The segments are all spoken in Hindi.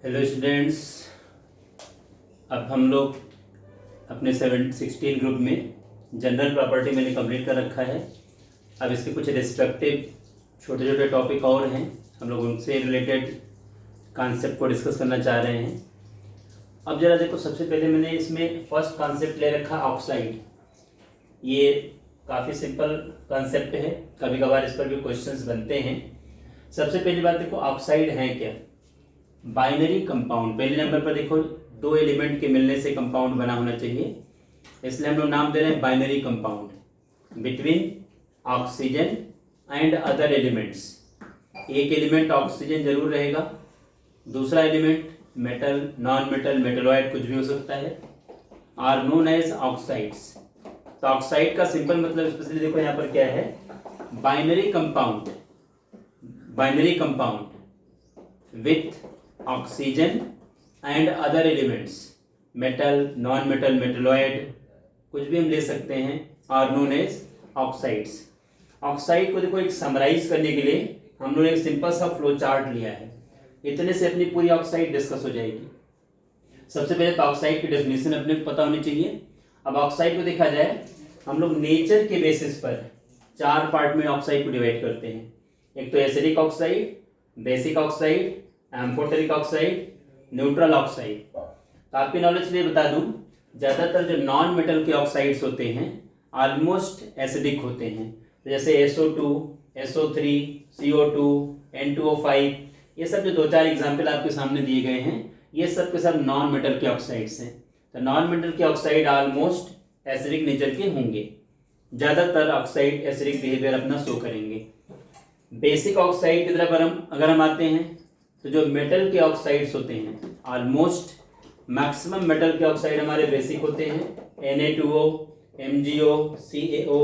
हेलो स्टूडेंट्स, अब हम लोग अपने 16 ग्रुप में जनरल प्रॉपर्टी मैंने कंप्लीट कर रखा है। अब इसके कुछ रिस्पेक्टिव छोटे छोटे टॉपिक और हैं, हम लोग उनसे रिलेटेड कॉन्सेप्ट को डिस्कस करना चाह रहे हैं। अब ज़रा देखो, सबसे पहले मैंने इसमें फर्स्ट कॉन्सेप्ट ले रखा ऑक्साइड। ये काफ़ी सिंपल कॉन्सेप्ट है, कभी कभार इस पर भी क्वेश्चंस बनते हैं। सबसे पहली बात देखो, ऑक्साइड है क्या? Binary compound. पहले नंबर पर देखो, दो एलिमेंट के मिलने से कंपाउंड बना होना चाहिए, इसलिए हम लोग नाम दे रहे हैं binary compound between oxygen and other elements. एक एलिमेंट ऑक्सीजन जरूर रहेगा, दूसरा element metal, non metal, metalloid कुछ भी हो सकता है, आर नोन एज ऑक्साइड्स। तो ऑक्साइड का सिंपल मतलब स्पेशली देखो यहाँ पर क्या है, binary compound, binary compound with oxygen and other elements, metal, non metal, metalloid कुछ भी हम ले सकते हैं, are known as oxides. Oxide को देखो एक समराइज करने के लिए हम लोग एक सिंपल सा फ्लो चार्ट लिया है, इतने से अपनी पूरी ऑक्साइड डिस्कस हो जाएगी। सबसे पहले तो ऑक्साइड की डेफिनेशन अपने को पता होनी चाहिए। अब ऑक्साइड को देखा जाए, हम लोग नेचर के बेसिस पर चार पार्ट में ऑक्साइड को डिवाइड करते हैं। एक तो acidic oxide, basic oxide, amphoteric oxide, neutral oxide. तो आपके नॉलेज के लिए बता दूं, ज़्यादातर जो नॉन मेटल के ऑक्साइड्स होते हैं ऑलमोस्ट एसिडिक होते हैं, तो जैसे SO2, SO3, CO2, N2O5, ये सब जो दो चार एग्जाम्पल आपके सामने दिए गए हैं, ये सब के सब नॉन मेटल के ऑक्साइड्स हैं। तो नॉन मेटल के ऑक्साइड ऑलमोस्ट एसिडिक नेचर के होंगे, ज़्यादातर ऑक्साइड एसिडिक बिहेवियर अपना शो करेंगे। बेसिक ऑक्साइड की तरफ अगर हम आते हैं, तो जो मेटल के ऑक्साइड्स होते हैं ऑलमोस्ट मैक्सिमम मेटल के ऑक्साइड हमारे बेसिक होते हैं, Na2O, MgO, CaO,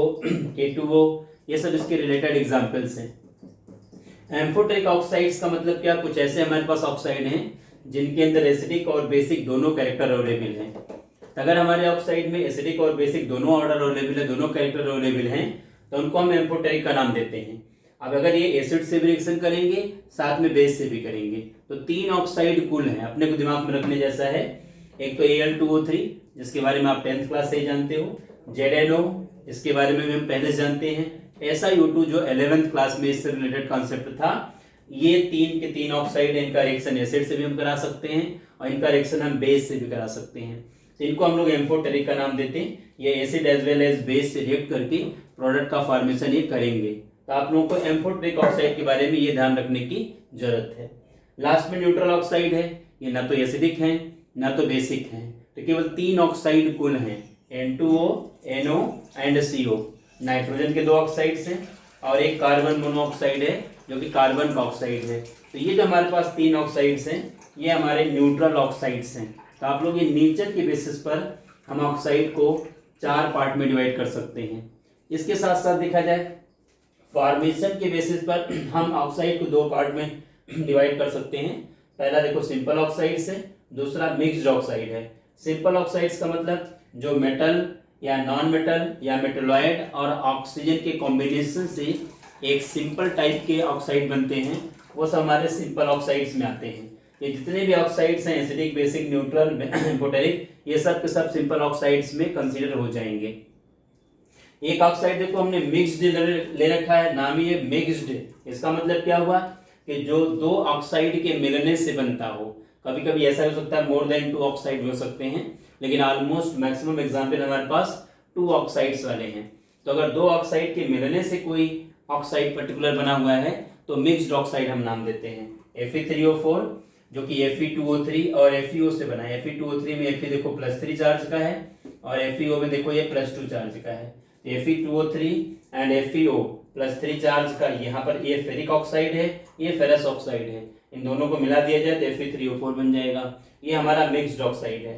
K2O, ये सब इसके रिलेटेड एग्जाम्पल्स हैं। एम्फोटेरिक ऑक्साइड्स का मतलब क्या, कुछ ऐसे हमारे पास ऑक्साइड हैं जिनके अंदर एसिडिक और बेसिक दोनों कैरेक्टर अवेलेबल हैं। अगर हमारे ऑक्साइड में एसिडिक और बेसिक दोनों ऑर्डर अवेलेबल है, दोनों कैरेक्टर अवेलेबल हैं, तो उनको हम एम्फोटेरिक का नाम देते हैं। अब अगर ये एसिड से भी रिएक्शन करेंगे, साथ में बेस से भी करेंगे, तो तीन ऑक्साइड कुल हैं, अपने को दिमाग में रखने जैसा है। एक तो Al2O3, जिसके बारे में आप 10th क्लास से ही जानते हो, ZnO, इसके बारे में भी हम पहले से जानते हैं, SiO2 जो 11th क्लास में इससे रिलेटेड कॉन्सेप्ट था। ये तीन के तीन ऑक्साइड है, इनका रिएक्शन एसिड से भी हम करा सकते हैं और इनका रिएक्शन हम बेस से भी करा सकते हैं, तो इनको हम लोग एम्फोटेरिक का नाम देते हैं। ये acid as well as base से रिएक्ट करके प्रोडक्ट का फॉर्मेशन ये करेंगे। तो आप लोगों को एम्फोटेरिक ऑक्साइड के बारे में ये ध्यान रखने की जरूरत है। लास्ट में न्यूट्रल ऑक्साइड है, ये ना तो एसिडिक है ना तो बेसिक है, तो केवल तीन ऑक्साइड कुल हैं, N2O, NO and CO। Nitrogen के दो ऑक्साइड्स हैं और एक कार्बन मोनोऑक्साइड है जो कि कार्बन का ऑक्साइड है। तो ये जो हमारे पास तीन ऑक्साइड्स हैं, ये हमारे न्यूट्रल ऑक्साइड्स हैं। तो आप लोग ये नेचर के बेसिस पर हम ऑक्साइड को चार पार्ट में डिवाइड कर सकते हैं। इसके साथ साथ देखा जाए, फॉर्मेशन के बेसिस पर हम ऑक्साइड को दो पार्ट में डिवाइड कर सकते हैं। पहला देखो सिंपल ऑक्साइड्स है, दूसरा मिक्स्ड ऑक्साइड है। सिंपल ऑक्साइड्स का मतलब जो मेटल या नॉन मेटल या मेटलॉइड और ऑक्सीजन के कॉम्बिनेशन से एक सिंपल टाइप के ऑक्साइड बनते हैं, वो सब हमारे सिंपल ऑक्साइड्स में आते हैं। ये जितने भी ऑक्साइड्स हैं, एसिडिक, बेसिक, न्यूट्रल, एम्फोटेरिक, ये सब के सब सिंपल ऑक्साइड्स में कंसीडर हो जाएंगे। एक ऑक्साइड देखो हमने मिक्स्ड ले रखा है, नाम ही है मिक्स्ड। इसका मतलब क्या हुआ कि जो दो ऑक्साइड के मिलने से बनता हो। कभी कभी ऐसा हो सकता है मोर देन 2 ऑक्साइड हो सकते हैं, लेकिन ऑलमोस्ट मैक्सिमम एग्जाम्पल हमारे पास 2 ऑक्साइड्स वाले हैं। तो अगर दो ऑक्साइड के मिलने से कोई ऑक्साइड पर्टिकुलर बना हुआ है, तो मिक्स्ड ऑक्साइड हम नाम देते हैं। Fe3O4 जो कि Fe2O3 और FeO से बना है। Fe2O3 में Fe देखो +3 चार्ज का है और FeO में देखो ये +2 चार्ज का है। Fe2O3 एंड FeO +3 चार्ज का, यहाँ पर ये फेरिक ऑक्साइड है, ये फेरस ऑक्साइड है, इन दोनों को मिला दिया जाए तो Fe3O4 बन जाएगा। ये हमारा मिक्स्ड ऑक्साइड है।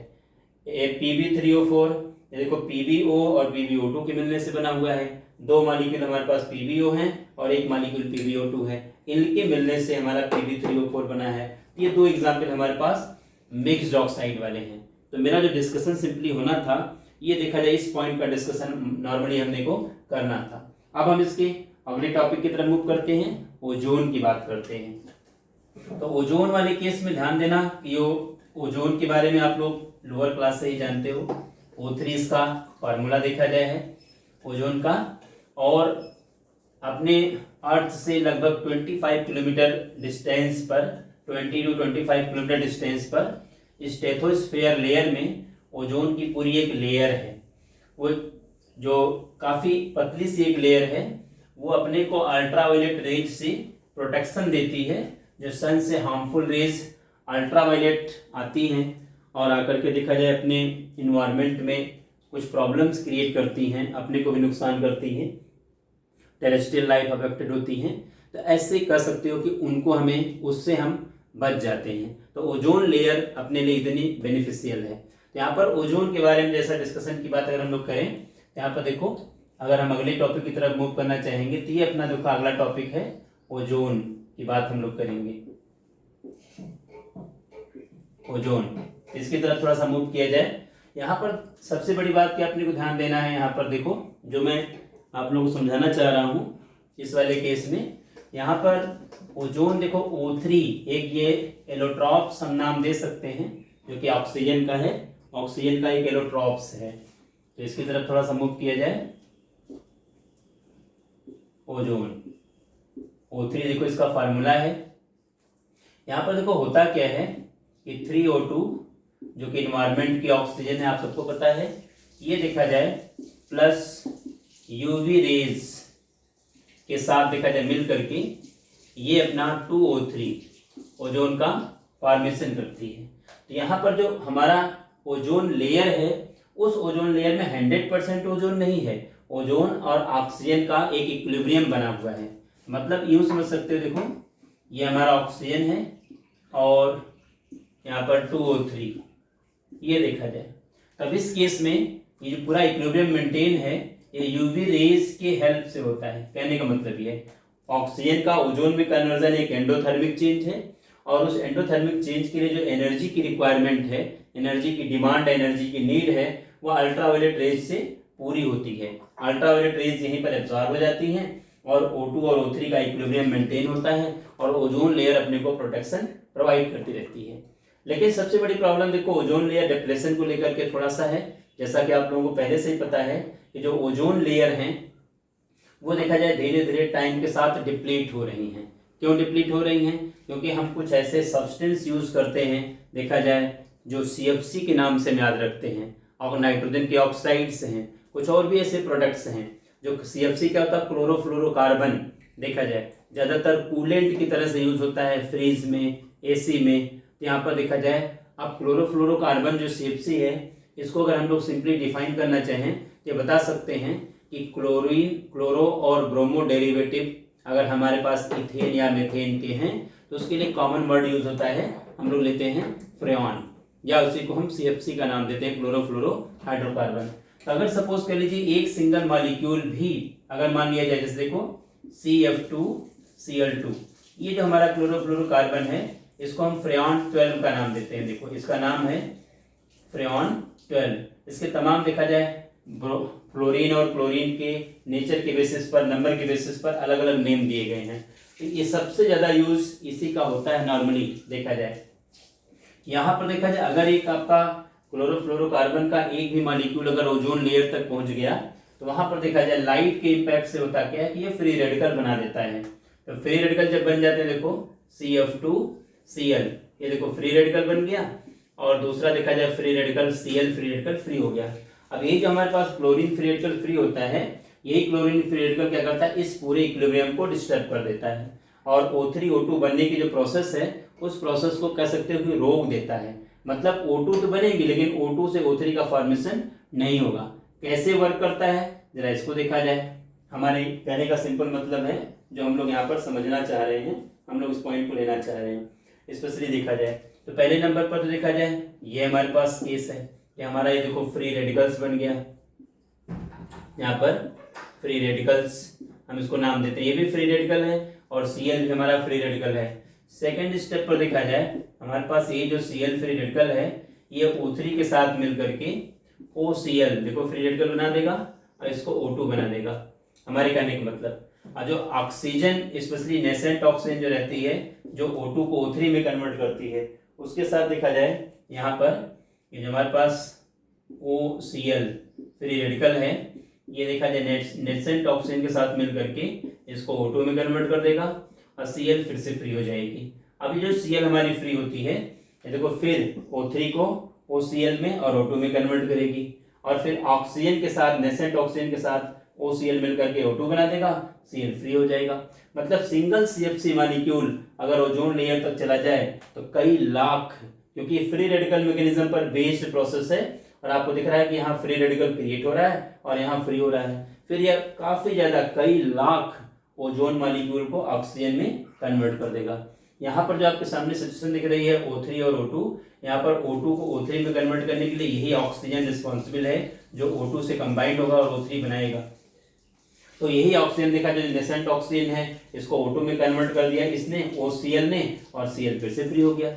Pb3O4, ये देखो PbO और PbO2 के मिलने से बना हुआ है। दो मॉलिक्यूल हमारे पास PbO हैं और एक मॉलिक्यूल PbO2 है, इनके मिलने से हमारा Pb3O4 बना है। ये दो एग्जाम्पल हमारे पास मिक्स्ड ऑक्साइड वाले हैं। तो मेरा जो डिस्कशन सिंपली होना था, ये देखा जाए इस पॉइंट का डिस्कशन नॉर्मली हमने को करना था। अब हम इसके अगले टॉपिक की तरफ मूव करते हैं, ओजोन की बात करते हैं। तो ओजोन वाले केस में ध्यान देना कि ओजोन के बारे में आप लोग लोअर क्लास से ही जानते हो। O3 इसका फार्मूला देखा जाए है ओजोन का, और अपने अर्थ से लगभग 25 किलोमीटर डिस्टेंस पर, 20 to 25 किलोमीटर डिस्टेंस पर स्ट्रेटोस्फेयर लेयर में ओजोन की पूरी एक लेयर है, वो जो काफ़ी पतली सी एक लेयर है, वो अपने को अल्ट्रावायलेट रेज से प्रोटेक्शन देती है। जो सन से हार्मफुल रेज अल्ट्रावायलेट आती हैं और आकर के देखा जाए अपने इन्वायरमेंट में कुछ प्रॉब्लम्स क्रिएट करती हैं, अपने को भी नुकसान करती हैं, टेरेस्ट्रियल लाइफ अफेक्टेड होती हैं। तो ऐसे कह सकते हो कि उनको हमें उससे हम बच जाते हैं। तो ओजोन लेयर अपने लिए इतनी बेनिफिशियल है। तो यहाँ पर ओजोन के बारे में जैसा डिस्कशन की बात अगर हम लोग करें, यहाँ पर देखो अगर हम अगले टॉपिक की तरफ मूव करना चाहेंगे तो ये अपना देखो अगला टॉपिक है ओजोन की बात हम लोग करेंगे। ओजोन, इसकी तरफ थोड़ा सा मूव किया जाए। यहाँ पर सबसे बड़ी बात क्या अपने को ध्यान देना है, यहाँ पर देखो जो मैं आप लोगों को समझाना चाह रहा हूँ इस वाले केस में, यहाँ पर ओजोन देखो O3 एक ये एलोट्रॉप्स हम नाम दे सकते हैं जो कि ऑक्सीजन का है, ऑक्सीजन का एक एलोट्रॉप्स है। तो इसकी तरफ थोड़ा सा मूव किया जाए। ओजोन O3 देखो इसका फार्मूला है। यहाँ पर देखो होता क्या है कि 3O2 जो कि इन्वायरमेंट की ऑक्सीजन है, आप सबको पता है, ये देखा जाए प्लस यूवी रेज के साथ देखा जाए मिल करके ये अपना 2O3 ओजोन का फॉर्मेशन करती है। तो यहाँ पर जो हमारा ओजोन लेयर है, उस ओजोन लेयर में 100% ओजोन नहीं है, ओजोन और ऑक्सीजन का एक इक्विलिब्रियम बना हुआ है। मतलब यूँ समझ सकते हो, देखो ये हमारा ऑक्सीजन है और यहाँ पर 2O3 ये देखा जाए। तब इस केस में ये जो पूरा इक्विलिब्रियम मेंटेन है ये यूवी रेज के हेल्प से होता है। कहने का मतलब ये ऑक्सीजन का ओजोन में कन्वर्जन एक एंडोथर्मिक चेंज है, और उस एंडोथर्मिक चेंज के लिए जो एनर्जी की रिक्वायरमेंट है, एनर्जी की डिमांड, एनर्जी की नीड है, वो अल्ट्रावायलेट रेज से पूरी होती है। अल्ट्रावायलेट रेज यहीं पर एब्जॉर्ब हो जाती हैं और O2 और O3 का इक्विलिब्रियम मेंटेन होता है और ओजोन लेयर अपने को प्रोटेक्शन प्रोवाइड करती रहती है। लेकिन सबसे बड़ी प्रॉब्लम देखो ओजोन लेयर डिप्लेशन को लेकर के थोड़ा सा है। जैसा कि आप लोगों को पहले से ही पता है कि जो ओजोन लेयर हैं वो देखा जाए धीरे धीरे टाइम के साथ डिप्लीट हो रही हैं। क्यों डिप्लीट हो रही हैं? क्योंकि हम कुछ ऐसे सब्सटेंस यूज़ करते हैं, देखा जाए जो CFC के नाम से हम याद रखते हैं, और नाइट्रोजन के ऑक्साइड्स हैं, कुछ और भी ऐसे प्रोडक्ट्स हैं जो CFC क्या होता है, क्लोरोफ्लोरोकार्बन, देखा जाए ज़्यादातर कूलेंट की तरह से यूज़ होता है फ्रिज में, AC में। तो यहाँ पर देखा जाए अब क्लोरोफ्लोरोकार्बन जो CFC है, इसको अगर हम लोग सिंपली डिफाइन करना चाहें तो बता सकते हैं कि क्लोरीन, क्लोरो और ब्रोमो डेरिवेटिव अगर हमारे पास इथेन या मीथेन के हैं तो उसके लिए कॉमन वर्ड यूज होता है, हम लोग लेते हैं फ्रेऑन, या उसी को हम CFC का नाम देते हैं, क्लोरोफ्लोरो हाइड्रोकार्बन। तो अगर सपोज कर लीजिए एक सिंगल मॉलिक्यूल भी अगर मान लिया जाए, जैसे देखो CF2Cl2, ये जो हमारा क्लोरोफ्लोरोकार्बन है इसको हम फ्रेऑन 12 का नाम देते हैं। देखो इसका नाम है फ्रेऑन 12। इसके तमाम देखा जाए फ्लोरीन और क्लोरीन के नेचर के बेसिस पर, नंबर के बेसिस पर अलग अलग नेम दिए गए हैं। तो ये सबसे ज़्यादा यूज इसी का होता है नॉर्मली देखा जाए। यहाँ पर देखा जाए अगर एक आपका क्लोरोफ्लोरोकार्बन का एक भी मॉलिक्यूल अगर ओजोन लेयर तक पहुँच गया तो वहाँ पर देखा जाए लाइट के इम्पैक्ट से होता क्या है कि ये फ्री रेडिकल बना देता है। तो फ्री रेडिकल जब बन जाते हैं, देखो CF2Cl, ये देखो फ्री रेडिकल बन गया, और दूसरा देखा जाए free radical Cl, free radical free हो गया। अब ये जो हमारे पास क्लोरीन फ्री रेडिकल फ्री होता है, यही क्लोरीन फ्री रेडिकल क्या करता है, इस पूरे इक्विलिब्रियम को डिस्टर्ब कर देता है, और O3O2 बनने की जो प्रोसेस है उस प्रोसेस को कह सकते हो कि रोक देता है। मतलब O2 तो बनेगी लेकिन O2 से O3 का फॉर्मेशन नहीं होगा। कैसे वर्क करता है जरा इसको देखा जाए। हमारे कहने का सिंपल मतलब है जो हम लोग यहाँ पर समझना चाह रहे हैं, हम लोग इस पॉइंट को लेना चाह रहे हैं। स्पेशली देखा जाए तो पहले नंबर पर तो देखा जाए ये हमारे पास केस है कि हमारा ये देखो फ्री रेडिकल्स बन गया, यहाँ पर फ्री रेडिकल्स हम इसको नाम देते हैं, ये भी फ्री रेडिकल है और Cl भी हमारा फ्री रेडिकल है। सेकेंड स्टेप पर देखा जाए हमारे पास ये जो Cl फ्री रेडिकल है ये O3 के साथ मिल करके OCl देखो फ्री रेडिकल बना देगा और इसको O2 बना देगा। हमारे कहने का मतलब जो ऑक्सीजन स्पेशली नेसेंट ऑक्सीजन जो रहती है जो O2 को O3 में कन्वर्ट करती है। उसके साथ देखा जाए यहाँ पर ये जो हमारे पास OCl फ्री रेडिकल है, ये देखा जाए नेसेंट ऑक्सीजन के साथ मिल करके इसको O2 में कन्वर्ट कर देगा और Cl फिर से फ्री हो जाएगी। अभी जो Cl हमारी फ्री होती है ये देखो फिर O3 को OCl में और O2 में कन्वर्ट करेगी और फिर ऑक्सीजन के साथ नेसेंट ऑक्सीजन के साथ OCl मिलकर के O2 बना देगा, Cl फ्री हो जाएगा। मतलब सिंगल CFC मॉलिक्यूल अगर ओजोन लेयर तक चला जाए तो कई लाख, क्योंकि फ्री रेडिकल मैकेनिज्म पर बेस्ड प्रोसेस है और आपको दिख रहा है कि यहाँ फ्री रेडिकल क्रिएट हो रहा है और यहाँ फ्री हो रहा है, फिर यह काफी ज्यादा कई लाख ओजोन मॉलिक्यूल को ऑक्सीजन में कन्वर्ट कर देगा। यहाँ पर जो आपके सामने सिचुएशन दिख रही है O3 और O2, यहाँ पर O2 को O3 में कन्वर्ट करने के लिए यही ऑक्सीजन रिस्पॉन्सिबल है जो O2 से कंबाइंड होगा और O3 बनाएगा। तो यही ऑक्सीजन देखा जो नेसेंट ऑक्सीजन है इसको O2 में कन्वर्ट कर दिया इसने, OCl ने, और Cl फिर से फ्री हो गया।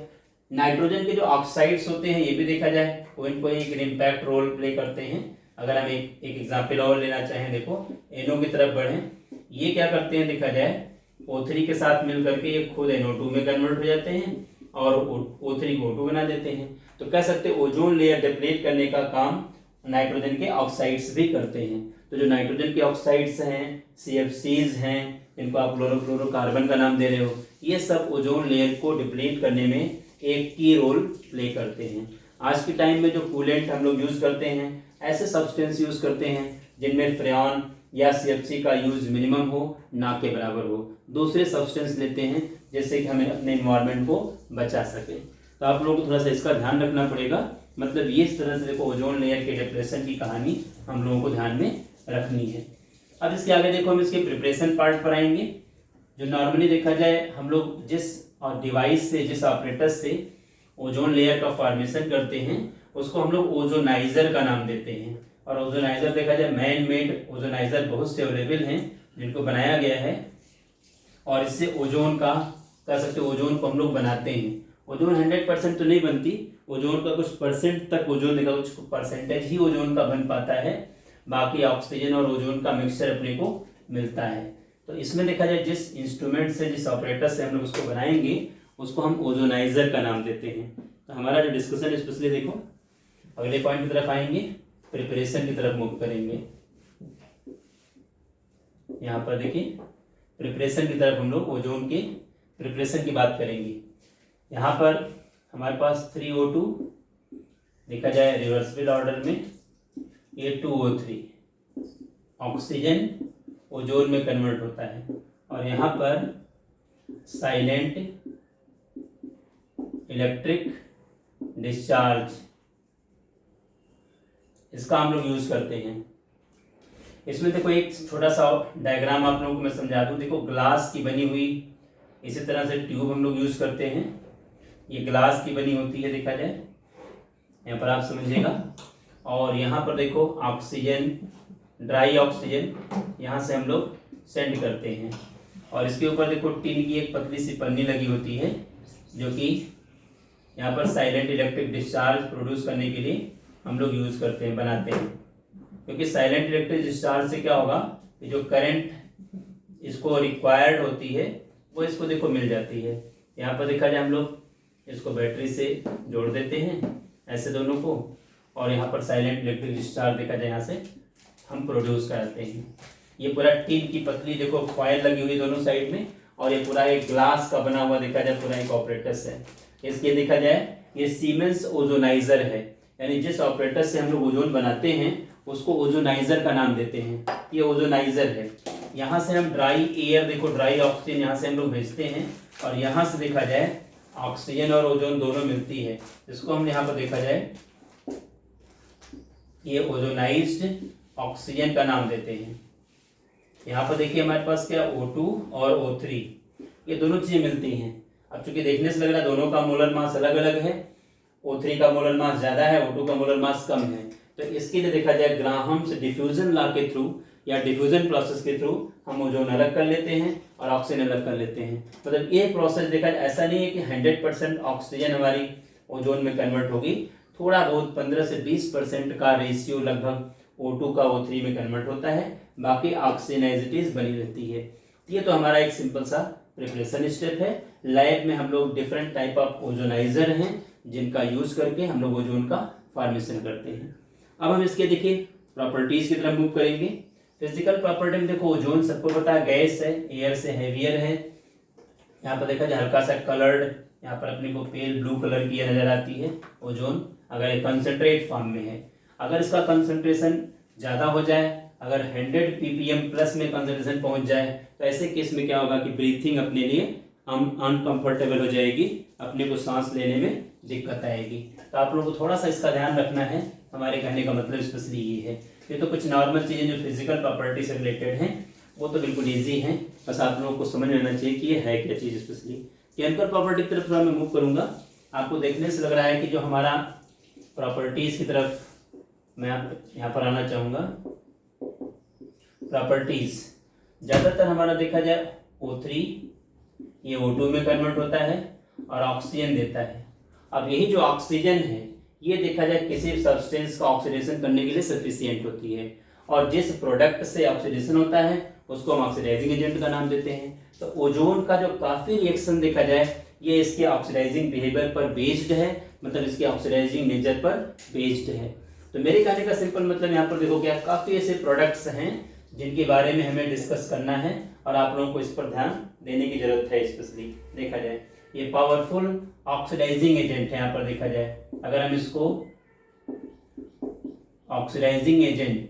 नाइट्रोजन के जो ऑक्साइड्स होते हैं ये भी देखा जाए वो इनको एक इम्पैक्ट रोल प्ले करते हैं। अगर हम एक एग्जाम्पल और लेना चाहें, देखो NO की तरफ बढ़ें, ये क्या करते हैं देखा जाए O3 के साथ मिल करके ये खुद NO2 में कन्वर्ट हो जाते हैं और O3 को O2 बना देते हैं। तो कह सकते हैं ओजोन लेयर डिप्लीट करने का काम नाइट्रोजन के ऑक्साइड्स भी करते हैं। तो जो नाइट्रोजन के ऑक्साइड्स हैं, CFCs हैं, इनको आप क्लोरोफ्लोरोकार्बन का नाम दे रहे हो, ये सब ओजोन लेयर को डिप्लीट करने में एक की रोल प्ले करते हैं। आज के टाइम में जो कूलेंट हम लोग यूज करते हैं ऐसे सब्सटेंस यूज करते हैं जिनमें फ्रेऑन या CFC का यूज मिनिमम हो, ना के बराबर हो। दूसरे सब्सटेंस लेते हैं जिससे कि हमें अपने इन्वायरमेंट को बचा सके। तो आप लोगों को थोड़ा सा इसका ध्यान रखना पड़ेगा। मतलब ये इस तरह से देखो ओजोन लेयर के डिप्रेशन की कहानी हम लोगों को ध्यान में रखनी है। अब इसके आगे देखो हम इसके प्रिपरेशन पार्ट पर आएंगे। जो नॉर्मली देखा जाए हम लोग जिस डिवाइस से, जिस ऑपरेटर से ओजोन लेयर का फॉर्मेशन करते हैं उसको हम लोग ओजोनाइजर का नाम देते हैं। और ओजोनाइजर देखा जाए मैन मेड ओजोनाइजर बहुत से अवेलेबल हैं जिनको बनाया गया है और इससे ओजोन का कह सकते ओजोन को हम लोग बनाते हैं। ओजोन 100% तो नहीं बनती, ओजोन का कुछ परसेंट तक ओजोन देखा, कुछ परसेंटेज ही ओजोन का बन पाता है, बाकी ऑक्सीजन और ओजोन का मिक्सचर अपने को मिलता है। तो इसमें देखा जाए जिस इंस्ट्रूमेंट से, जिस ऑपरेटर से हम लोग उसको बनाएंगे उसको हम ओजोनाइजर का नाम देते हैं। तो हमारा जो डिस्कशन स्पेशली देखो अगले पॉइंट की तरफ आएंगे, प्रिपरेशन की तरफ मूव करेंगे। यहाँ पर देखिए प्रिपरेशन की तरफ हम लोग ओजोन के प्रिपरेशन की बात करेंगे। यहाँ पर हमारे पास 3O2 देखा जाए रिवर्सिबल ऑर्डर में, ये 2O3 ऑक्सीजन ओजोन में कन्वर्ट होता है और यहाँ पर साइलेंट इलेक्ट्रिक डिस्चार्ज इसका हम लोग यूज करते हैं। इसमें देखो एक छोटा सा डायग्राम आप लोगों को मैं समझा दूं। देखो ग्लास की बनी हुई इसी तरह से ट्यूब हम लोग यूज करते हैं, ये ग्लास की बनी होती है देखा जाए, यहाँ पर आप समझिएगा। और यहाँ पर देखो ऑक्सीजन, ड्राई ऑक्सीजन यहाँ से हम लोग सेंड करते हैं और इसके ऊपर देखो टिन की एक पतली सी पन्नी लगी होती है जो कि यहाँ पर साइलेंट इलेक्ट्रिक डिस्चार्ज प्रोड्यूस करने के लिए हम लोग यूज करते हैं, बनाते हैं। क्योंकि साइलेंट इलेक्ट्रिक डिस्चार्ज से क्या होगा कि जो करंट इसको रिक्वायर्ड होती है वो इसको देखो मिल जाती है। यहाँ पर देखा जाए हम लोग इसको बैटरी से जोड़ देते हैं ऐसे दोनों को और यहाँ पर साइलेंट इलेक्ट्रिक डिस्चार्ज देखा जाए यहाँ से हम प्रोड्यूस कराते हैं। ये पूरा टिन की पतली देखो फॉयल लगी हुई दोनों साइड में और ये पूरा एक ग्लास का बना हुआ देखा जाए पूरा एक ऑपरेटर्स है। इसके देखा जाए ये सीमेंस ओजोनाइजर है, यानी जिस ऑपरेटर से हम लोग ओजोन बनाते हैं उसको ओजोनाइजर का नाम देते हैं। ये ओजोनाइजर है। यहाँ से हम ड्राई एयर देखो, ड्राई ऑक्सीजन यहाँ से हम लोग भेजते हैं और यहाँ से देखा जाए ऑक्सीजन और ओजोन दोनों मिलती है, जिसको हम यहाँ पर देखा जाए ये ओजोनाइज्ड ऑक्सीजन का नाम देते हैं। यहाँ पर देखिए हमारे पास क्या O2 और O3 ये दोनों चीजें मिलती हैं। अब चूंकि देखने से लग रहा है दोनों का मोलर मास अलग अलग है, O3 का मोलर मास ज्यादा है, O2 का मोलर मास कम है। तो इसके लिए देखा जाए ग्राहम्स डिफ्यूजन लॉ के थ्रू या डिफ्यूजन प्रोसेस के थ्रू हम ओजोन अलग कर लेते हैं और ऑक्सीजन अलग कर लेते हैं। मतलब ये प्रोसेस देखा जाए ऐसा नहीं है कि 100% ऑक्सीजन हमारी ओजोन में कन्वर्ट होगी, थोड़ा बहुत 15 से 20% का रेशियो लगभग O2 का O3 में कन्वर्ट होता है, बाकी ऑक्सीजन एज इट इज बनी रहती है। ये तो हमारा एक सिंपल सा प्रिपरेशन स्टेप है, लैब में हम लोग डिफरेंट टाइप ऑफ ओजोनाइजर हैं जिनका यूज़ करके हम लोग ओजोन का फॉर्मेशन करते हैं। अब हम इसके देखिए प्रॉपर्टीज़ की तरफ मूव करेंगे। फिजिकल प्रॉपर्टी में देखो ओजोन सबको पता है गैस है, एयर से हैवियर है। यहाँ पर देखा जाए हल्का सा कलर्ड, यहाँ पर अपने को पेल ब्लू कलर की नज़र आती है ओजोन, अगर ये कंसनट्रेट फॉर्म में है। अगर इसका कंसनट्रेशन ज़्यादा हो जाए, अगर 100 ppm प्लस में कंसनट्रेशन पहुँच जाए, तो ऐसे केस में क्या होगा कि ब्रीथिंग अपने लिए अनकंफर्टेबल हो जाएगी, अपने को सांस लेने में दिक्कत आएगी। तो आप लोगों को थोड़ा सा इसका ध्यान रखना है। हमारे कहने का मतलब स्पेशली ये है। ये तो कुछ नॉर्मल चीज़ें जो फिजिकल प्रॉपर्टी से रिलेटेड हैं वो तो बिल्कुल ईजी हैं, बस आप लोगों को समझ में आना चाहिए कि ये है क्या चीज़ स्पेशली। केमिकल प्रॉपर्टी की तरफ थोड़ा मैं मूव करूँगा। आपको देखने से लग रहा है कि जो हमारा प्रॉपर्टीज़ की तरफ मैं यहाँ पर आना चाहूँगा। प्रॉपर्टीज़ ज़्यादातर हमारा देखा जाए O3 ये O2 में कन्वर्ट होता है और ऑक्सीजन देता है। अब यही जो ऑक्सीजन है ये देखा जाए किसी सब्सटेंस का ऑक्सीडेशन करने के लिए सफिशिएंट होती है, और जिस प्रोडक्ट से ऑक्सीडेशन होता है उसको हम ऑक्सीडाइजिंग एजेंट का नाम देते हैं। तो ओजोन का जो काफ़ी रिएक्शन देखा जाए ये इसके ऑक्सीडाइजिंग बिहेवियर पर बेस्ड है, मतलब इसके ऑक्सीडाइजिंग नेचर पर बेस्ड है। तो मेरे कहने का सिंपल मतलब यहाँ पर देखो क्या काफ़ी ऐसे प्रोडक्ट्स हैं जिनके बारे में हमें डिस्कस करना है और आप लोगों को इस पर ध्यान देने की जरूरत है। स्पेशली देखा जाए ये पावरफुल ऑक्सीडाइजिंग एजेंट है। यहाँ पर देखा जाए अगर हम इसको ऑक्सीडाइजिंग एजेंट,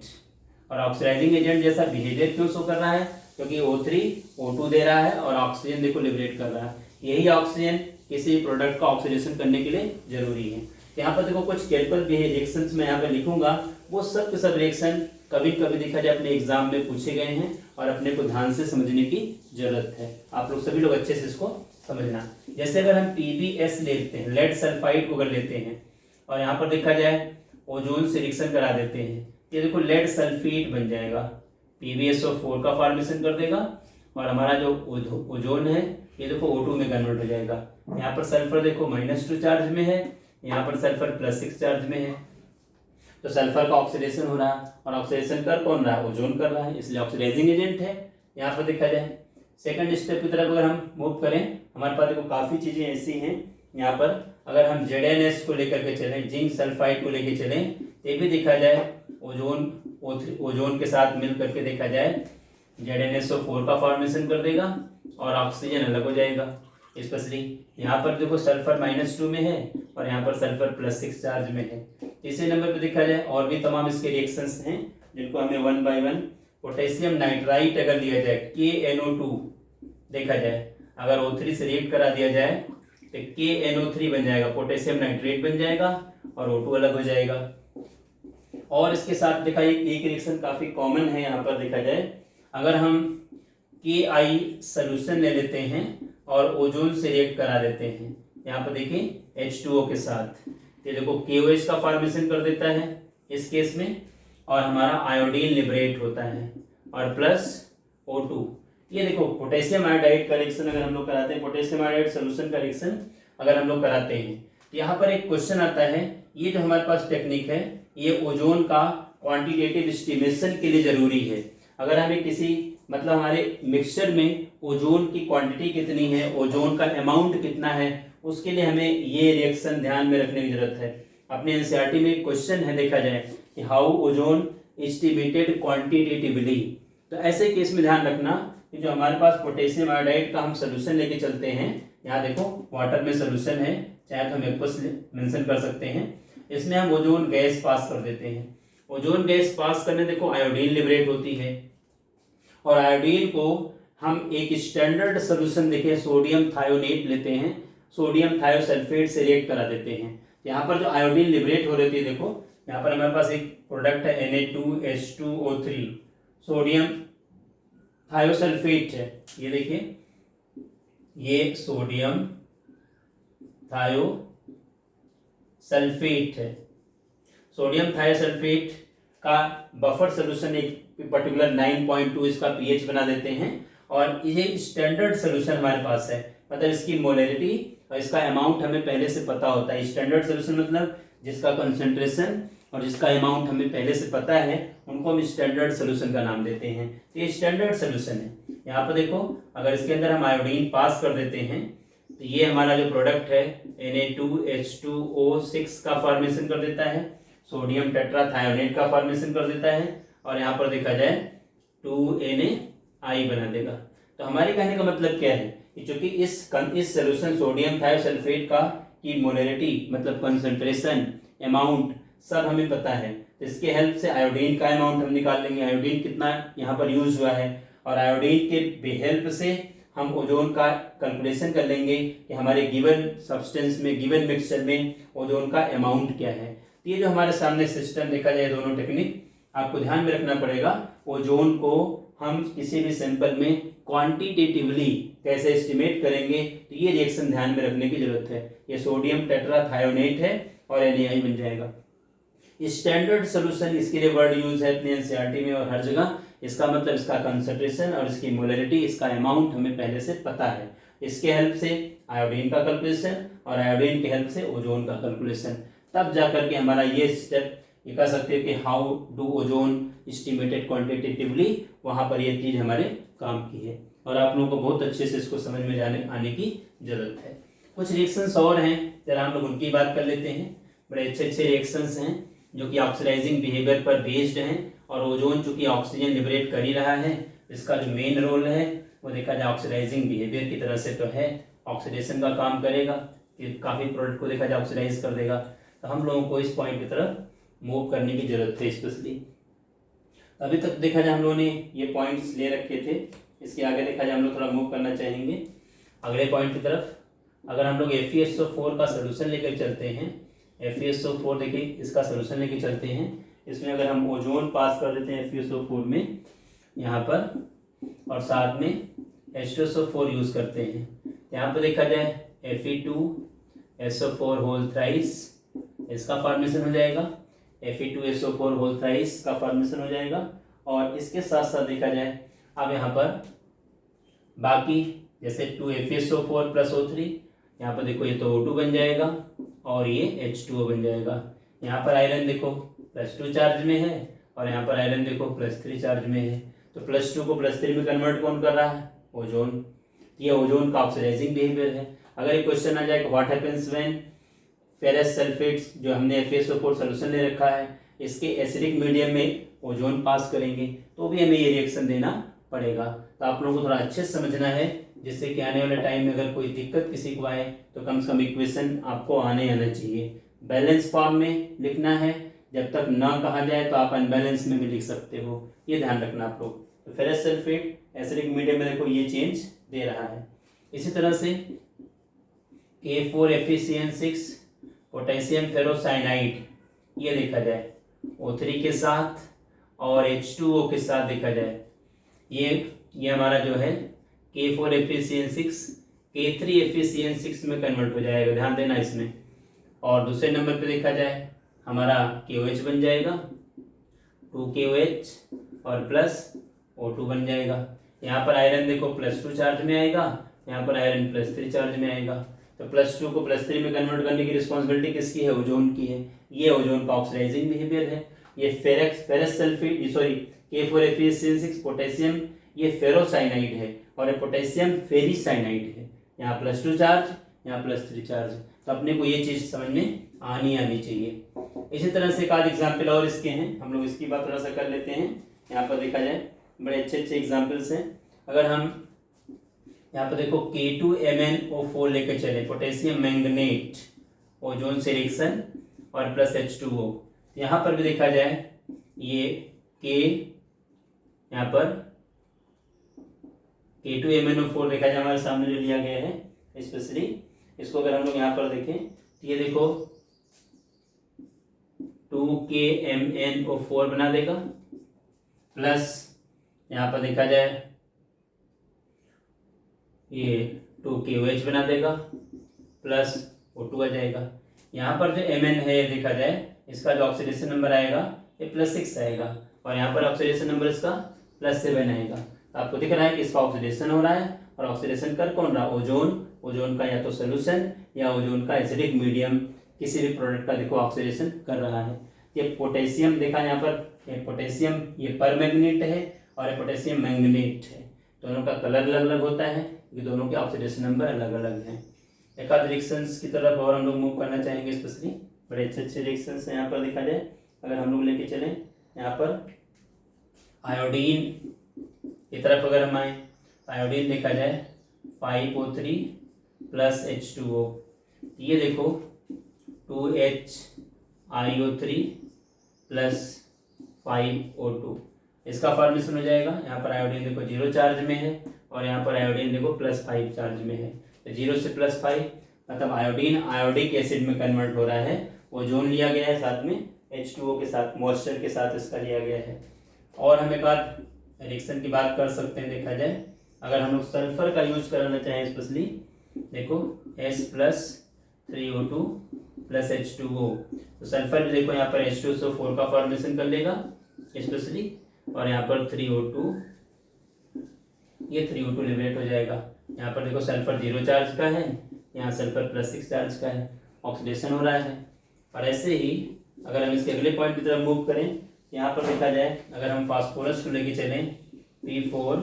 और ऑक्सीडाइजिंग एजेंट जैसा बिहेवियर क्यों शो कर रहा है, क्योंकि O3 O2 दे रहा है और ऑक्सीजन देखो लिबरेट कर रहा है। यही ऑक्सीजन किसी प्रोडक्ट का ऑक्सीडेशन करने के लिए जरूरी है। यहाँ पर देखो कुछ केमिकल रिएक्शंस मैं यहाँ पर लिखूंगा, वो सब के सब रिएक्शन कभी कभी देखा जाए अपने एग्जाम में पूछे गए हैं और अपने को ध्यान से समझने की जरूरत है। आप लोग सभी लोग अच्छे से इसको समझना। जैसे अगर हम PbS लेते हैं, लेड सल्फाइड को अगर लेते हैं और यहाँ पर देखा जाए ओजोन से रिएक्शन करा देते हैं, ये देखो लेड सल्फेट बन जाएगा, PbSO4 का फॉर्मेशन कर देगा और हमारा जो ओजोन है ये देखो O2 में कन्वर्ट हो जाएगा। यहाँ पर सल्फर देखो -2 चार्ज में है, यहाँ पर सल्फर +6 चार्ज में है। तो सल्फर का ऑक्सीडेशन हो रहा है और ऑक्सीडेशन कर कौन रहा है, ओजोन कर रहा है, इसलिए ऑक्सीडाइजिंग एजेंट है। यहाँ पर देखा जाए सेकंड स्टेप की तरफ अगर हम मूव करें, हमारे पास देखो काफ़ी चीज़ें ऐसी हैं। यहाँ पर अगर हम ZnS को लेकर के चलें, जिंक सल्फाइड को लेकर चलें, ये भी देखा जाए ओजोन के साथ मिल करके देखा जाए ZnSO4 का फॉर्मेशन कर देगा और ऑक्सीजन अलग हो जाएगा। स्पेशली यहाँ पर देखो सल्फर -2 में है और यहाँ पर सल्फर +6 चार्ज में है। तीसरे नंबर पर देखा जाए और भी तमाम इसके रिएक्शंस हैं जिनको हमें 1 बाय 1 पोटेशियम नाइट्राइट अगर लिया जाए KNO2 देखा जाए, अगर O3 से रिएक्ट करा दिया जाए तो KNO3 बन जाएगा, पोटेशियम नाइट्रेट बन जाएगा और O2 अलग हो जाएगा। और इसके साथ देखा एक रिएक्शन काफ़ी कॉमन है यहाँ पर देखा जाए, अगर हम KI सोल्यूशन ले लेते हैं और ओजोन से रिएक्ट करा देते हैं, यहाँ पर देखिए H2O के साथ, ये देखो KOH का फॉर्मेशन कर देता है इस केस में और हमारा आयोडीन लिबरेट होता है और प्लस O2। ये देखो पोटेशियम आयोडाइड का रिएक्शन अगर हम लोग कराते हैं, पोटेशियम आयोडाइड सोल्यूशन का रिएक्शन अगर हम लोग कराते हैं तो यहाँ पर एक क्वेश्चन आता है, ये जो हमारे पास टेक्निक है ये ओजोन का क्वांटिटेटिव एस्टिमेशन के लिए ज़रूरी है। अगर हमें किसी मतलब हमारे मिक्सचर में ओजोन की क्वांटिटी कितनी है, ओजोन का अमाउंट कितना है, उसके लिए हमें ये रिएक्शन ध्यान में रखने की जरूरत है। अपने NCERT में एक क्वेश्चन है देखा जाए कि हाउ ओजोन एस्टिमेटेड क्वांटिटेटिवली। तो ऐसे केस में ध्यान रखना कि जो हमारे पास पोटेशियम आयोडाइड का हम सोल्यूशन लेके चलते हैं, यहाँ देखो वाटर में सोल्यूशन है, चाहे तो हम एक्वस मेंशन कर सकते हैं, इसमें हम ओजोन गैस पास कर देते हैं। ओजोन गैस पास करने देखो आयोडीन लिबरेट होती है और आयोडीन को हम एक स्टैंडर्ड सोल्यूशन देखें सोडियम थायोनेट लेते हैं, सोडियम थायोसल्फेट से रिएक्ट करा देते हैं। यहाँ पर जो आयोडीन लिबरेट हो रही है देखो, यहाँ पर हमारे पास एक प्रोडक्ट है Na2H2O3 सोडियम थायोसल्फेट है, ये देखिए ये सोडियम थायोसल्फेट है। सोडियम थायोसल्फेट का बफर सोल्यूशन एक पर्टिकुलर 9.2 इसका pH बना देते हैं और ये स्टैंडर्ड सोल्यूशन हमारे पास है, मतलब इसकी मोलैरिटी और इसका अमाउंट हमें पहले से पता होता है। स्टैंडर्ड सोल्यूशन मतलब जिसका कंसंट्रेशन और जिसका अमाउंट हमें पहले से पता है उनको हम स्टैंडर्ड सोल्यूशन का नाम देते हैं। तो ये स्टैंडर्ड सोल्यूशन है। यहाँ पर देखो अगर इसके अंदर हम आयोडीन पास कर देते हैं तो ये हमारा जो प्रोडक्ट है Na2H2O6 का फॉर्मेशन कर देता है, सोडियम टेट्राथायोनेट का फॉर्मेशन कर देता है, और यहाँ पर देखा जाए 2Na बना देगा। तो हमारे कहने का मतलब क्या है कि चूंकि इस सोल्यूशन सोडियम थायोसल्फेट का की मोलरिटी मतलब कंसंट्रेशन अमाउंट सब हमें पता है, तो इसके हेल्प से आयोडीन का अमाउंट हम निकाल लेंगे, आयोडीन कितना यहाँ पर यूज हुआ है, और आयोडीन के हेल्प से हम ओजोन का कैलकुलेशन कर लेंगे कि हमारे गिवन सब्सटेंस में गिवन मिक्सचर में ओजोन का अमाउंट क्या है। तो ये जो हमारे सामने सिस्टम देखा जाए, दोनों टेक्निक आपको ध्यान में रखना पड़ेगा। ओजोन को हम किसी भी सैंपल में क्वांटिटेटिवली कैसे एस्टिमेट करेंगे, तो ये रिएक्शन ध्यान में रखने की जरूरत है। ये सोडियम टेट्राथायोनेट है और Na बन जाएगा। स्टैंडर्ड सोल्यूशन इसके लिए वर्ड यूज है अपने एनसीईआरटी में और हर जगह। इसका मतलब इसका कंसंट्रेशन और इसकी मोलरिटी, इसका अमाउंट हमें पहले से पता है। इसके हेल्प से आयोडीन का कैलकुलेशन और आयोडीन के हेल्प से ओजोन का कैलकुलेशन, तब जाकर के हमारा ये स्टेप ये कह सकते हैं कि how do ozone estimated quantitatively, वहाँ पर ये चीज़ हमारे काम की है और आप लोगों को बहुत अच्छे से इसको समझ में आने की जरूरत है। कुछ रिएक्शंस और हैं, जरा हम लोग उनकी बात कर लेते हैं। बड़े अच्छे अच्छे रिएक्शंस हैं जो कि ऑक्सीडाइजिंग बिहेवियर पर बेस्ड हैं, और ओजोन चूंकि ऑक्सीजन लिबरेट कर ही रहा है, इसका जो मेन रोल है वो देखा जाए ऑक्सीडाइजिंग बिहेवियर की तरह से तो है, ऑक्सीडेशन का काम करेगा कि काफ़ी प्रोडक्ट को देखा जाए ऑक्सीडाइज कर देगा। तो हम लोगों को इस पॉइंट की तरफ मूव करने की जरूरत है स्पेशली। अभी तक देखा जाए हम लोगों ने ये पॉइंट्स ले रखे थे, इसके आगे देखा जाए हम लोग थोड़ा मूव करना चाहेंगे अगले पॉइंट की तरफ। अगर हम लोग FeSO4 का सोल्यूशन लेकर चलते हैं, FeSO4 देखिए इसका सोल्यूशन लेकर चलते हैं, इसमें अगर हम ओजोन पास कर देते हैं FeSO4 में यहाँ पर, और साथ में H2SO4 यूज़ करते हैं, यहाँ पर देखा जाए Fe2SO4 होल थ्राइस इसका फॉर्मेशन हो जाएगा, Fe2SO4 होल थ्राइस का फॉर्मेशन हो जाएगा। और इसके साथ साथ देखा जाए अब यहाँ पर बाकी जैसे 2FeSO4 प्लस O3, यहाँ पर देखो ये तो O2 बन जाएगा और ये H2O बन जाएगा। यहाँ पर आयरन देखो +2 चार्ज में है और यहाँ पर आयरन देखो +3 चार्ज में है, तो +2 को +3 में कन्वर्ट कौन कर रहा है? ओजोन। ये ओजोन का ऑक्सीडाइजिंग बिहेवियर है। अगर ये क्वेश्चन आ जाए कि what happens when ferrous sulphates, जो हमने FeSO4 सोल्यूशन ले रखा है, इसके एसिडिक मीडियम में ओजोन पास करेंगे, तो भी हमें ये रिएक्शन देना पड़ेगा। तो आप लोगों को थोड़ा अच्छे से समझना है, जिससे कि आने वाले टाइम में अगर कोई दिक्कत किसी को आए तो कम से कम इक्वेशन आपको आना चाहिए। बैलेंस फॉर्म में लिखना है, जब तक ना कहा जाए तो आप अनबैलेंस में भी लिख सकते हो, ये ध्यान रखना आप लोग। तो फेरस सल्फेट एसिडिक मीडियम में देखो ये चेंज दे रहा है। इसी तरह से K4FeCN6 पोटेशियम फेरोसाइनाइड, ये देखा जाए O3 के साथ और H2O के साथ देखा जाए, ये हमारा जो है K4FeCN6 K3FeCN6 में कन्वर्ट हो जाएगा, ध्यान देना इसमें। और दूसरे नंबर पे देखा जाए हमारा KOH बन जाएगा, 2KOH और प्लस O2 बन जाएगा। यहाँ पर आयरन देखो +2 चार्ज में आएगा, यहाँ पर आयरन +3 चार्ज में आएगा, तो +2 को +3 में कन्वर्ट करने की रिस्पॉन्सिबिलिटी किसकी है? ओजोन की है। ये ओजोन का ऑक्सीडाइजिंग बिहेवियर है। ये ferrous sulphate sorry K4FeCN6 potassium ये फेरोसाइनाइड है और ये पोटेशियम फेरीसाइनाइड है। यहाँ +2 चार्ज, यहाँ +3 चार्ज, तो अपने को ये चीज़ समझ में आनी चाहिए। इसी तरह से एक आध एग्जाम्पल और इसके हैं, हम लोग इसकी बात थोड़ा सा कर लेते हैं। यहाँ पर देखा जाए बड़े अच्छे अच्छे एग्जाम्पल्स हैं। अगर हम यहाँ पर देखो K2MnO4 लेकर चले, पोटेशियम मैंगनेट ओजोन से रिएक्शन और प्लस H2O, यहाँ पर भी देखा जाए ये यहाँ पर K2MnO4 देखा जाए हमारे सामने जो लिया गया है स्पेशली, इसको अगर हम लोग यहाँ पर देखें तो ये देखो 2KMnO4 बना देगा, प्लस यहाँ पर देखा जाए ये 2KOH बना देगा, प्लस O2 आ जाएगा। यहाँ पर जो Mn है देखा जाए इसका जो ऑक्सीडेशन नंबर आएगा ये +6 आएगा, और यहाँ पर ऑक्सीडेशन नंबर इसका +7 आएगा। तो आपको दिख रहा है कि इसका ऑक्सीडेशन हो रहा है, और ऑक्सीडेशन कर कौन रहा? ओजोन का या तो सोल्यूशन या ओजोन का एसिडिक मीडियम किसी भी प्रोडक्ट का देखो ऑक्सीडेशन कर रहा है। ये पोटेशियम देखा यहाँ पर, ये पोटेशियम ये परमैंगनेट है और ये पोटेशियम मैंगनेट है, दोनों का कलर अलग अलग होता है, ये दोनों के ऑक्सीडेशन नंबर अलग अलग हैं। एक आध रिएक्शंस की तरफ और हम लोग मूव करना चाहेंगे, स्पेशली बड़े अच्छे अच्छे रिएक्शंस यहाँ पर देखा जाए। अगर हम लोग लेके चलें यहाँ पर आयोडीन की तरफ अगर हम आए, आयोडीन देखा जाए 5O3 प्लस H2O, ये देखो 2HiO3 प्लस 5O2, इसका फॉर्मेशन हो जाएगा। यहाँ पर आयोडीन देखो 0 चार्ज में है और यहाँ पर आयोडीन देखो +5 चार्ज में है, तो 0 से +5 मतलब आयोडीन आयोडिक एसिड में कन्वर्ट हो रहा है। ओजोन लिया गया है, साथ में H2O के साथ, मॉइस्चर के साथ इसका लिया गया है। और हम एक आध रिएक्शन की बात कर सकते हैं, देखा जाए अगर हम लोग सल्फर का यूज कराना चाहें, स्पेशली देखो S+3O2 प्लस H2O, तो सल्फर भी देखो यहाँ पर H2SO4 का फॉर्मेशन कर लेगा स्पेशली, और यहाँ पर 3O2, ये 3O2 लिबरेट हो जाएगा। यहाँ पर देखो सल्फर 0 चार्ज का है, यहाँ सल्फर +6 चार्ज का है, ऑक्सीडेशन हो रहा है। और ऐसे ही अगर हम इसके अगले पॉइंट की तरफ मूव करें, यहाँ पर देखा जाए अगर हम फास्फोरस को लेके चलें P4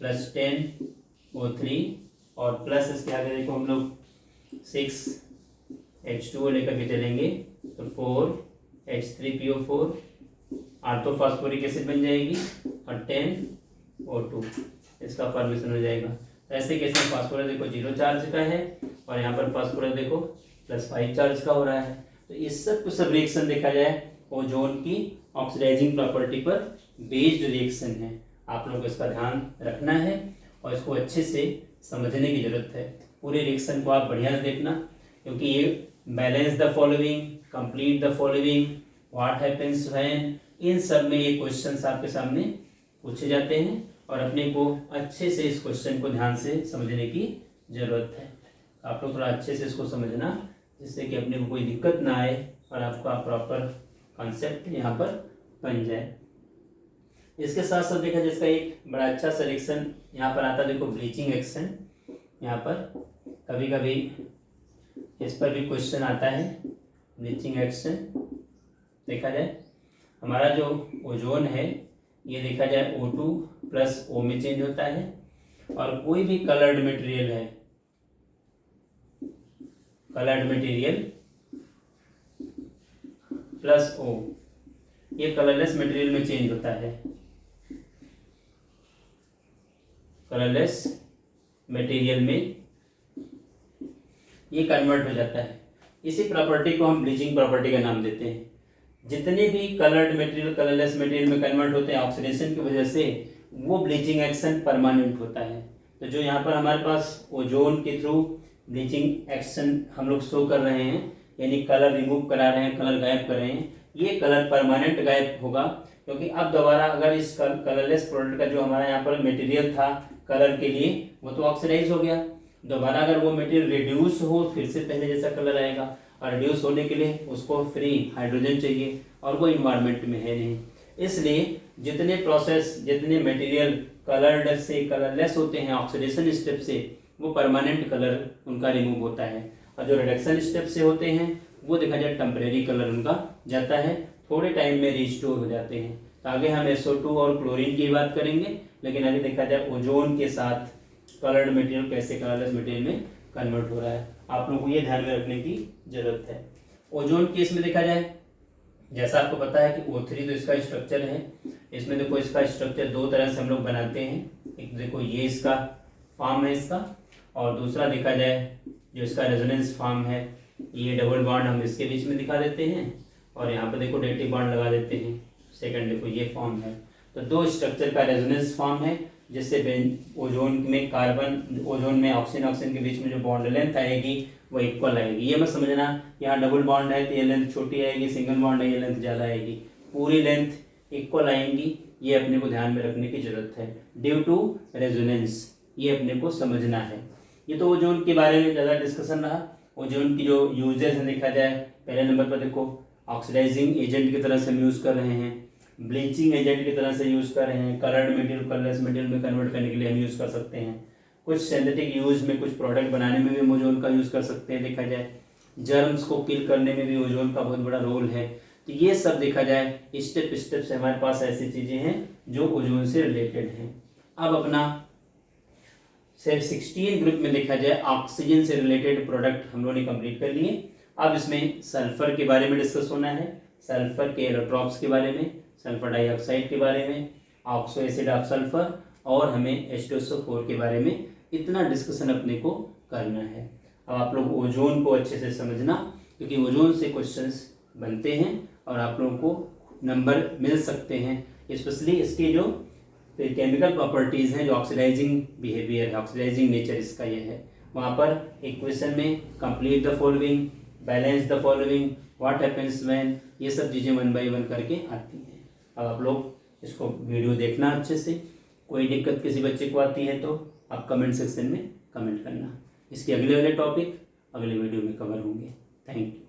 + 10O3 और प्लस इसके आगे देखो हम लोग 6H2O लेकर के चलेंगे, तो 4H3PO4 आर्थोफॉस्फोरिक एसिड बन जाएगी और 10O2, इसका फॉर्मेशन हो जाएगा। ऐसे केस में फास्फोरस देखो 0 चार्ज का है और यहाँ पर फास्फोरस देखो +5 चार्ज का हो रहा है। तो इस सब रिएक्शन देखा जाए ओजोन की ऑक्सीडाइजिंग प्रॉपर्टी पर बेस्ड रिएक्शन है। आप लोग को इसका ध्यान रखना है और इसको अच्छे से समझने की जरूरत है। पूरे रिएक्शन को आप बढ़िया से देखना, क्योंकि ये balance the following, complete the following, what happens when, इन सब में ये क्वेश्चंस आपके सामने पूछे जाते हैं और अपने को अच्छे से इस क्वेश्चन को ध्यान से समझने की जरूरत है। आप लोग थोड़ा अच्छे से इसको समझना, जिससे कि अपने को कोई दिक्कत ना आए और आपका प्रॉपर कॉन्सेप्ट यहाँ पर बन जाए। इसके साथ साथ देखा जाए इसका एक बड़ा अच्छा सा रिएक्शन यहाँ पर आता है, देखो ब्लीचिंग एक्शन। यहाँ पर कभी कभी इस पर भी क्वेश्चन आता है, ब्लीचिंग एक्शन। देखा जाए हमारा जो ओजोन है ये देखा जाए O2 + O में चेंज होता है, और कोई भी कलर्ड मटेरियल है, कलर्ड मटेरियल + O, ये कलरलेस मटेरियल में चेंज होता है, कलरलेस मटेरियल में ये कन्वर्ट हो जाता है। इसी प्रॉपर्टी को हम ब्लीचिंग प्रॉपर्टी का नाम देते हैं। जितने भी कलर्ड मटेरियल कलरलेस मटेरियल में कन्वर्ट होते हैं ऑक्सीडेशन की वजह से, वो ब्लीचिंग एक्शन परमानेंट होता है। तो जो यहाँ पर हमारे पास ओजोन के थ्रू ब्लीचिंग एक्शन हम लोग शो कर रहे हैं, यानी कलर रिमूव करा रहे हैं, कलर गायब कर रहे हैं, ये कलर परमानेंट गायब होगा। क्योंकि अब दोबारा अगर इस कलरलेस प्रोडक्ट का जो हमारा यहाँ पर मटेरियल था कलर के लिए, वो तो ऑक्सीडाइज हो गया, दोबारा अगर वो मटेरियल रिड्यूस हो फिर से पहले जैसा कलर आएगा, और रिड्यूस होने के लिए उसको फ्री हाइड्रोजन चाहिए, और वो इन्वायरमेंट में है नहीं। इसलिए जितने प्रोसेस, जितने मटेरियल कलर्ड से कलरलेस होते हैं ऑक्सीडेशन स्टेप से, वो परमानेंट कलर उनका रिमूव होता है, और जो रिडक्शन स्टेप से होते हैं वो देखा जाए टेम्परेरी कलर उनका जाता है, थोड़े टाइम में रिस्टोर हो जाते हैं। तो आगे हम SO2 और क्लोरीन की बात करेंगे, लेकिन अभी देखा जाए ओजोन के साथ कलर्ड मटेरियल कैसे कलरलेस मटेरियल में कन्वर्ट हो रहा है, आप लोगों को ये ध्यान में रखने की जरूरत है। ओजोन केस में देखा जाए, जैसा आपको पता है कि O3 तो इसका स्ट्रक्चर है, इसमें देखो इसका स्ट्रक्चर दो तरह से हम लोग बनाते हैं। एक देखो ये इसका फॉर्म है इसका, और दूसरा देखा जाए जो इसका रेजोनेंस फॉर्म है, ये डबल बॉन्ड हम इसके बीच में दिखा देते हैं और यहाँ पर देखो डेटिव बॉन्ड लगा देते हैं। सेकंड देखो ये फॉर्म है, तो दो स्ट्रक्चर का रेजोनेंस फॉर्म है, जिससे ओजोन में कार्बन, ओजोन में ऑक्सीजन ऑक्सीजन के बीच में जो बॉन्ड लेंथ आएगी वो इक्वल आएगी। ये मत समझना यहाँ डबल बॉन्ड है तो ये लेंथ छोटी आएगी, सिंगल बॉन्ड है ये लेंथ ज़्यादा आएगी, पूरी लेंथ इक्वल आएंगी, ये अपने को ध्यान में रखने की जरूरत है। ड्यू टू रेजोनेंस, ये अपने को समझना है। ये तो ओजोन के बारे में ज़्यादा डिस्कशन रहा। ओजोन की जो यूजेस हैं देखा जाए, पहले नंबर पर देखो ऑक्सीडाइजिंग एजेंट की तरह से हम यूज़ कर रहे हैं, ब्लीचिंग एजेंट की तरह से यूज़ कर रहे हैं, कलर्ड मटेरियल कलरलेस मटेरियल में कन्वर्ट करने के लिए हम यूज़ कर सकते हैं, कुछ सिंथेटिक यूज़ में, कुछ प्रोडक्ट बनाने में भी हम ओजोन का यूज़ कर सकते हैं। देखा जाए जर्म्स को किल करने में भी ओजोन का बहुत बड़ा रोल है। तो ये सब देखा जाए स्टेप से हमारे पास ऐसी चीज़ें हैं जो ओजोन से रिलेटेड हैं। अब अपना सिर्फ 16 ग्रुप में देखा जाए ऑक्सीजन से रिलेटेड प्रोडक्ट हम लोगों ने कंप्लीट कर लिए। अब इसमें सल्फर के बारे में डिस्कस होना है, सल्फर के एलोट्रॉप्स के बारे में, सल्फर डाइऑक्साइड के बारे में, ऑक्सो एसिड ऑफ सल्फर और हमें H2SO4 के बारे में इतना डिस्कशन अपने को करना है। अब आप लोग ओजोन को अच्छे से समझना, क्योंकि ओजोन से क्वेश्चंस बनते हैं और आप लोगों को नंबर मिल सकते हैं, स्पेशली इसकी जो केमिकल प्रॉपर्टीज़ हैं, जो ऑक्सीडाइजिंग बिहेवियर है, ऑक्सीडाइजिंग नेचर इसका ये है। वहाँ पर एक क्वेश्चन में complete the following, balance the following, what happens when, ये सब चीज़ें 1 बाय 1 करके आती हैं। अब आप लोग इसको वीडियो देखना अच्छे से, कोई दिक्कत किसी बच्चे को आती है तो आप कमेंट सेक्शन में कमेंट करना। इसके अगले वाले टॉपिक अगले वीडियो में कवर होंगे। Thank you.